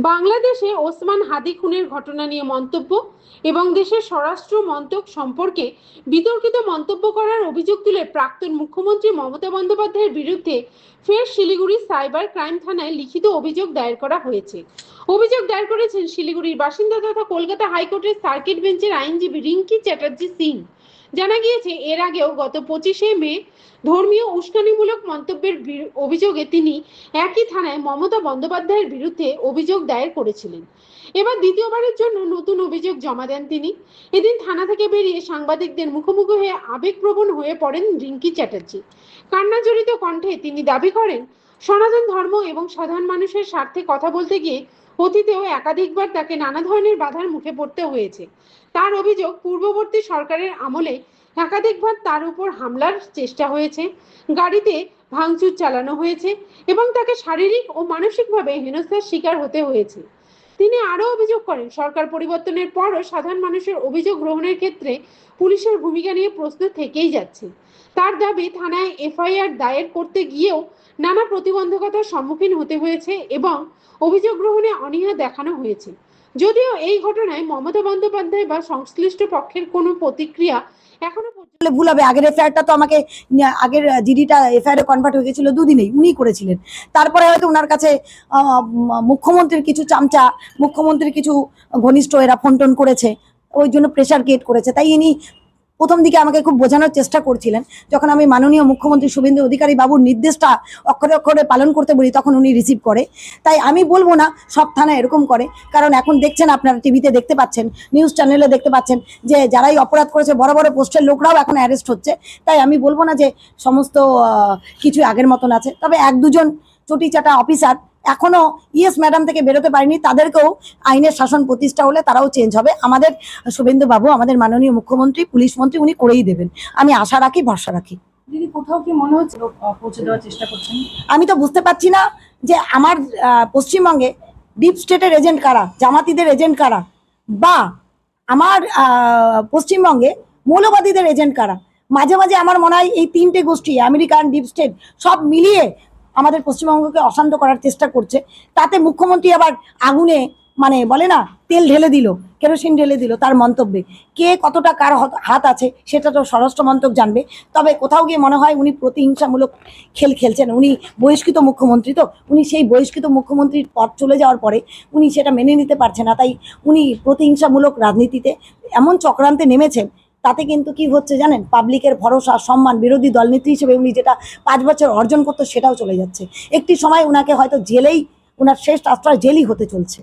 বাংলাদেশে ওসমান হাদি খুনের ঘটনা নিয়ে মন্তব্য এবং দেশের স্বরাষ্ট্র মন্ত্রক সম্পর্কে বিতর্কিত মন্তব্য করার অভিযোগ তুলে প্রাক্তন মুখ্যমন্ত্রী মমতা বন্দ্যোপাধ্যায়ের বিরুদ্ধে ফের শিলিগুড়ি সাইবার ক্রাইম থানায় লিখিত অভিযোগ দায়ের করা হয়েছে। অভিযোগ দায়ের করেছেন শিলিগুড়ির বাসিন্দা তথা কলকাতা হাইকোর্টের সার্কিট বেঞ্চের আইনজীবী রিঙ্কি চ্যাটার্জি সিং। জানা গিয়েছে, এর আগেও গত 25শে মে ধর্মীয় উস্কানিমূলক মন্তব্যের অভিযোগে তিনি একই থানায় মমতা বন্দ্যোপাধ্যায়ের বিরুদ্ধে অভিযোগ দায়ের করেছিলেন। এবার দ্বিতীয়বারের জন্য নতুন অভিযোগ জমা দেন তিনি। এদিন থানা থেকে বেরিয়ে সাংবাদিকদের মুখোমুখি হয়ে আবেগপ্রবণ হয়ে পড়েন রিঙ্কি চ্যাটার্জি। কান্নাজড়িত কণ্ঠে তিনি দাবি করেন, সনাতন ধর্ম এবং সাধারণ মানুষের স্বার্থে কথা বলতে গিয়ে অতীতেও একাধিকবার তাকে নানা ধরনের বাধার মুখে পড়তে হয়েছে। তার অভিযোগ, পূর্ববর্তী সরকারের আমলে একাধিকবার তার উপর হামলার চেষ্টা হয়েছে, গাড়িতে ভাঙচুর চালানো হয়েছে এবং তাকে শারীরিক ও মানসিকভাবে হেনস্থার শিকার হতে হয়েছে। তিনি আরও অভিযোগ করেন, সরকার পরিবর্তনের পরও সাধারণ মানুষের অভিযোগ গ্রহণের ক্ষেত্রে পুলিশের ভূমিকা নিয়ে প্রশ্ন থেকেই যাচ্ছে। তার দাবি, থানায় এফআইআর দায়ের করতে গিয়েও নানা প্রতিবন্ধকতার সম্মুখীন হতে হয়েছে এবং অভিযোগ গ্রহণে অনীহা দেখানো হয়েছে। যদিও এই ঘটনায় মমতা বন্দ্যোপাধ্যায় বা সংশ্লিষ্ট পক্ষের কোনো প্রতিক্রিয়া এখনো পর্যন্ত ভুল হবে। আগের এফআইআরটা তো আমাকে আগের জিডিটা এফআইআর কনভার্ট হয়ে গেছিল দুদিনেই, উনিই করেছিলেন। তারপরে হয়তো ওনার কাছে মুখ্যমন্ত্রীর কিছু চামচা, মুখ্যমন্ত্রীর কিছু ঘনিষ্ঠ এরা ফোন টোন করেছে, ওই জন্য প্রেশার ক্রিয়েট করেছে। তাই ইনি প্রথম দিকে আমাকে খুব বোঝানোর চেষ্টা করছিলেন। যখন আমি মাননীয় মুখ্যমন্ত্রী শুভেন্দু অধিকারী বাবুর নির্দেশটা অক্ষরে অক্ষরে পালন করতে বলি, তখন উনি রিসিভ করে। তাই আমি বলবো না সব থানা এরকম করে, কারণ এখন দেখছেন, আপনারা টিভিতে দেখতে পাচ্ছেন, নিউজ চ্যানেলে দেখতে পাচ্ছেন যে যারাই অপরাধ করেছে বড় বড় পোস্টের লোকরাও এখন অ্যারেস্ট হচ্ছে। তাই আমি বলবো না যে সমস্ত কিছু আগের মতন আছে। তবে এক দুজন চটিচাটা অফিসার এখনো ইয়েস ম্যাডাম থেকে বেরোতে পারেনি, তাদেরকেও আইনের শাসন প্রতিষ্ঠা হলে তারাও চেঞ্জ হবে। আমাদের শুভেন্দু বাবু, আমাদের মাননীয় মুখ্যমন্ত্রী, পুলিশ মন্ত্রী, উনি করেই দেবেন, আমি আশা রাখি, ভরসা রাখি। দিদি, কোথাও কি মনে হচ্ছে পৌঁছে দেওয়ার চেষ্টা করছেন? আমি তো বুঝতে পারছি না যে আমার পশ্চিমবঙ্গে ডিপ স্টেটের এজেন্ট কারা, জামাতিদের এজেন্ট কারা, বা আমার পশ্চিমবঙ্গে মৌলবাদীদের এজেন্ট কারা। মাঝে মাঝে আমার মনে হয় এই তিনটে গোষ্ঠী, আমেরিকান, ডিপ স্টেট, সব মিলিয়ে আমাদের পশ্চিমবঙ্গকে অশান্ত করার চেষ্টা করছে। তাতে মুখ্যমন্ত্রী আবার আগুনে, মানে বলে না, তেল ঢেলে দিল, কেরোসিন ঢেলে দিল তার মন্তব্যে। কে কতটা কার হাত আছে সেটা তো স্বরাষ্ট্র মন্ত্রক জানবে। তবে কোথাও গিয়ে মনে হয় উনি প্রতিহিংসামূলক খেল খেলছেন। উনি বহিষ্কৃত মুখ্যমন্ত্রী, তো উনি সেই বহিষ্কৃত মুখ্যমন্ত্রীর পদ চলে যাওয়ার পরে উনি সেটা মেনে নিতে পারছেন না। তাই উনি প্রতিহিংসামূলক রাজনীতিতে এমন চক্রান্তে নেমেছেন, তাতে কিন্তু কি হচ্ছে জানেন, পাবলিকের ভরসা, সম্মান, বিরোধী দলনেত্রী হিসেবে উনি যেটা 5 বছর অর্জন করতো সেটাও চলে যাচ্ছে। একটি সময় উনাকে হয়তো জেলেই, উনার শেষ আশ্রয় জেলই হতে চলছে।